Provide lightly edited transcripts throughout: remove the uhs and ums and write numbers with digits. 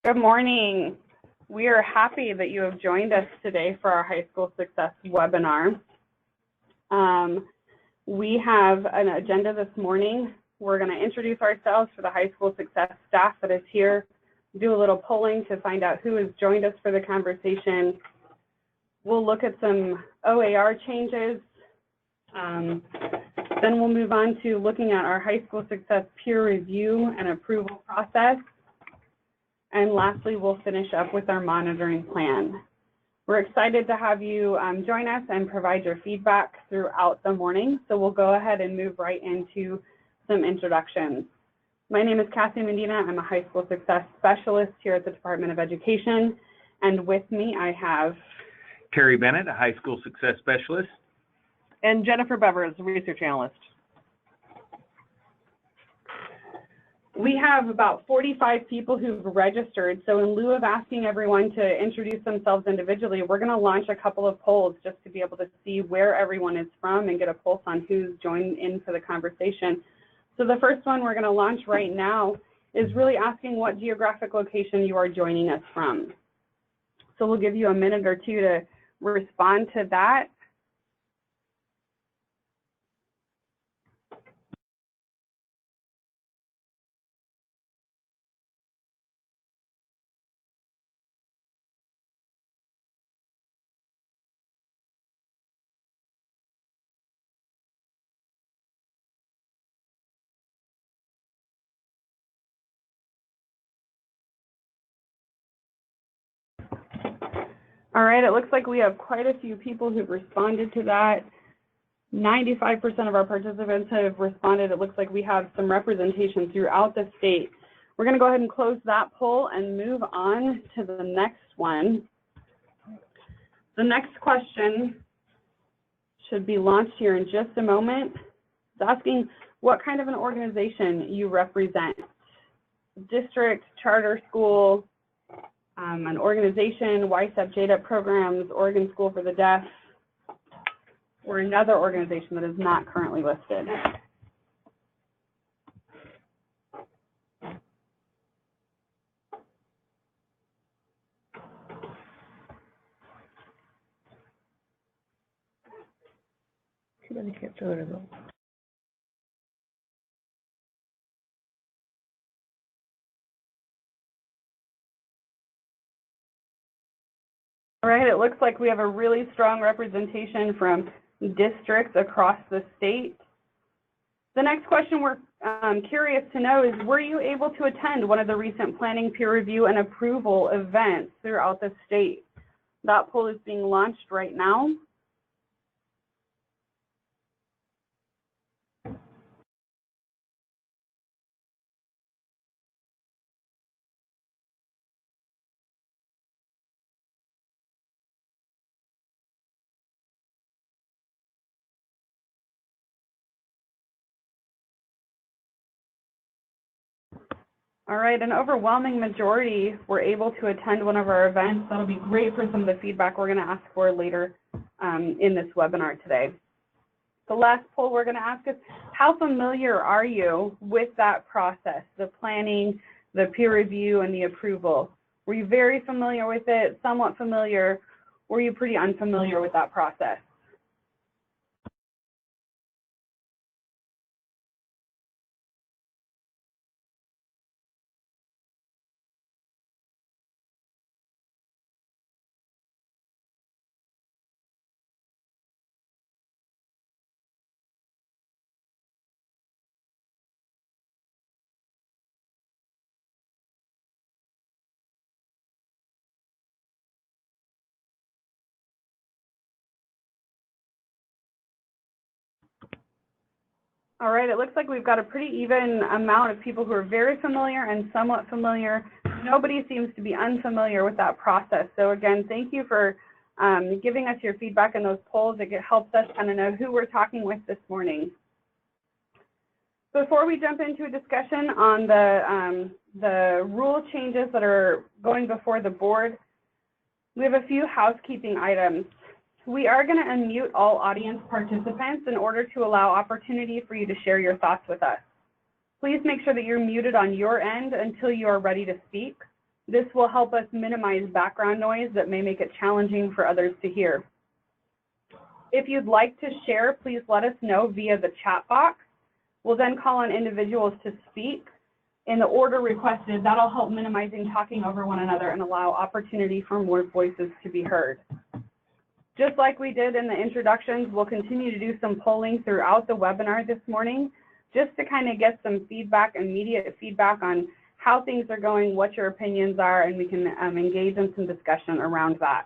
Good morning. We are happy that you have joined us today for our High School Success webinar. We have an agenda this morning. We're going to introduce ourselves for the High School Success staff that is here, do a little polling to find out who has joined us for the conversation. We'll look at some OAR changes. Then we'll move on to looking at our High School Success peer review and approval process. And lastly, we'll finish up with our monitoring plan. We're excited to have you join us and provide your feedback throughout the morning. So we'll go ahead and move right into some introductions. My name is Cassie Medina. I'm a High School Success Specialist here at the Department of Education. And with me, I have Terry Bennett, a High School Success Specialist. And Jennifer Bevers, a Research Analyst. We have about 45 people who've registered, so in lieu of asking everyone to introduce themselves individually, we're going to launch a couple of polls just to be able to see where everyone is from and get a pulse on who's joined in for the conversation. So the first one we're going to launch right now is really asking what geographic location you are joining us from. So we'll give you a minute or two to respond to that. All right, it looks like we have quite a few people who've responded to that. 95% of our participants have responded. It looks like we have some representation throughout the state. We're going to go ahead and close that poll and move on to the next one. The next question should be launched here in just a moment. It's asking what kind of an organization you represent. District, charter school, an organization, YSEP, JDEP programs, Oregon School for the Deaf, or another organization that is not currently listed. Too bad I can't show it. All right, it looks like we have a really strong representation from districts across the state. The next question we're curious to know is, were you able to attend one of the recent planning, peer review, and approval events throughout the state? That poll is being launched right now. All right, an overwhelming majority were able to attend one of our events. That'll be great for some of the feedback we're going to ask for later in this webinar today. The last poll we're going to ask is, how familiar are you with that process, the planning, the peer review, and the approval? Were you very familiar with it, somewhat familiar? Were you pretty unfamiliar with that process? All right, it looks like we've got a pretty even amount of people who are very familiar and somewhat familiar. Nobody seems to be unfamiliar with that process. So again, thank you for giving us your feedback in those polls. It helps us kind of know who we're talking with this morning. Before we jump into a discussion on the rule changes that are going before the board, we have a few housekeeping items. We are going to unmute all audience participants in order to allow opportunity for you to share your thoughts with us. Please make sure that you're muted on your end until you are ready to speak. This will help us minimize background noise that may make it challenging for others to hear. If you'd like to share, please let us know via the chat box. We'll then call on individuals to speak in the order requested. That'll help minimizing talking over one another and allow opportunity for more voices to be heard. Just like we did in the introductions, we'll continue to do some polling throughout the webinar this morning, just to kind of get some feedback, immediate feedback on how things are going, what your opinions are, and we can engage in some discussion around that.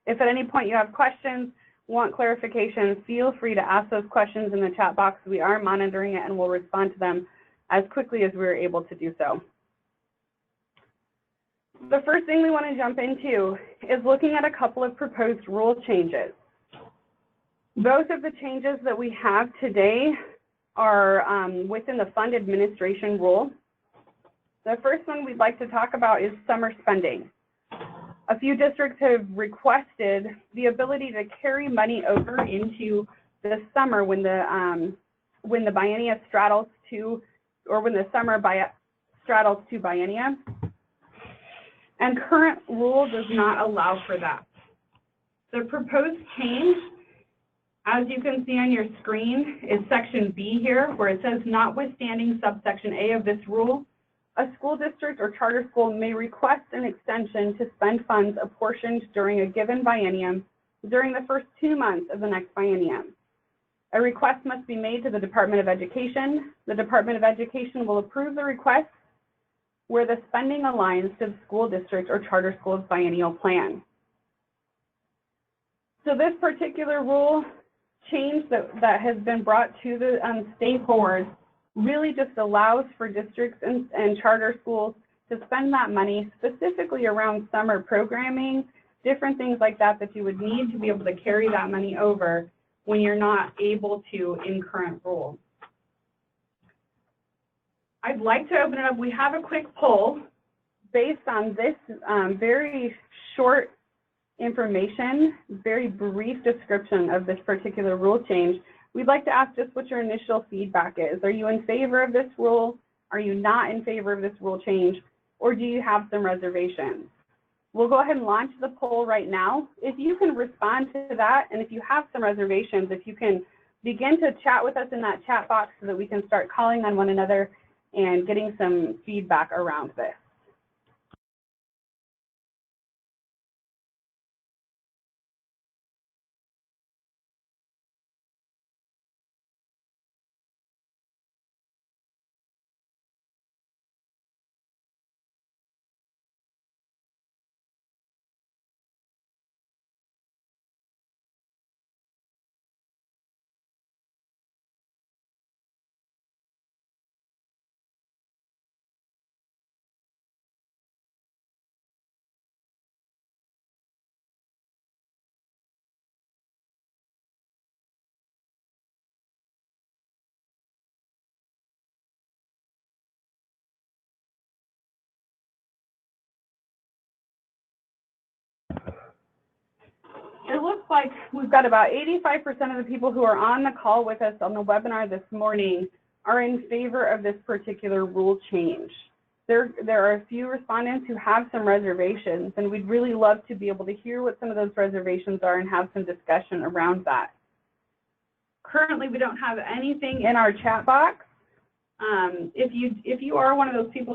If at any point you have questions, want clarification, feel free to ask those questions in the chat box. We are monitoring it and we'll respond to them as quickly as we're able to do so. The first thing we want to jump into is looking at a couple of proposed rule changes. Both of the changes that we have today are within the fund administration rule. The first one we'd like to talk about is summer spending. A few districts have requested the ability to carry money over into the summer when the biennia straddles to, or when the summer straddles to biennia. And current rule does not allow for that. The proposed change, as you can see on your screen, is section B here, where it says, notwithstanding subsection A of this rule, a school district or charter school may request an extension to spend funds apportioned during a given biennium during the first 2 months of the next biennium. A request must be made to the Department of Education. The Department of Education will approve the request where the spending aligns to the school district or charter school's biennial plan. So this particular rule change that has been brought to the state board really just allows for districts and charter schools to spend that money specifically around summer programming, different things like that that you would need to be able to carry that money over when you're not able to in current rule. I'd like to open it up. We have a quick poll based on this very short information, very brief description of this particular rule change. We'd like to ask just what your initial feedback is. Are you in favor of this rule? Are you not in favor of this rule change? Or do you have some reservations? We'll go ahead and launch the poll right now. If you can respond to that, and if you have some reservations, if you can begin to chat with us in that chat box so that we can start calling on one another and getting some feedback around this. It looks like we've got about 85% of the people who are on the call with us on the webinar this morning are in favor of this particular rule change. There are a few respondents who have some reservations, and we'd really love to be able to hear what some of those reservations are and have some discussion around that. Currently, we don't have anything in our chat box. If you are one of those people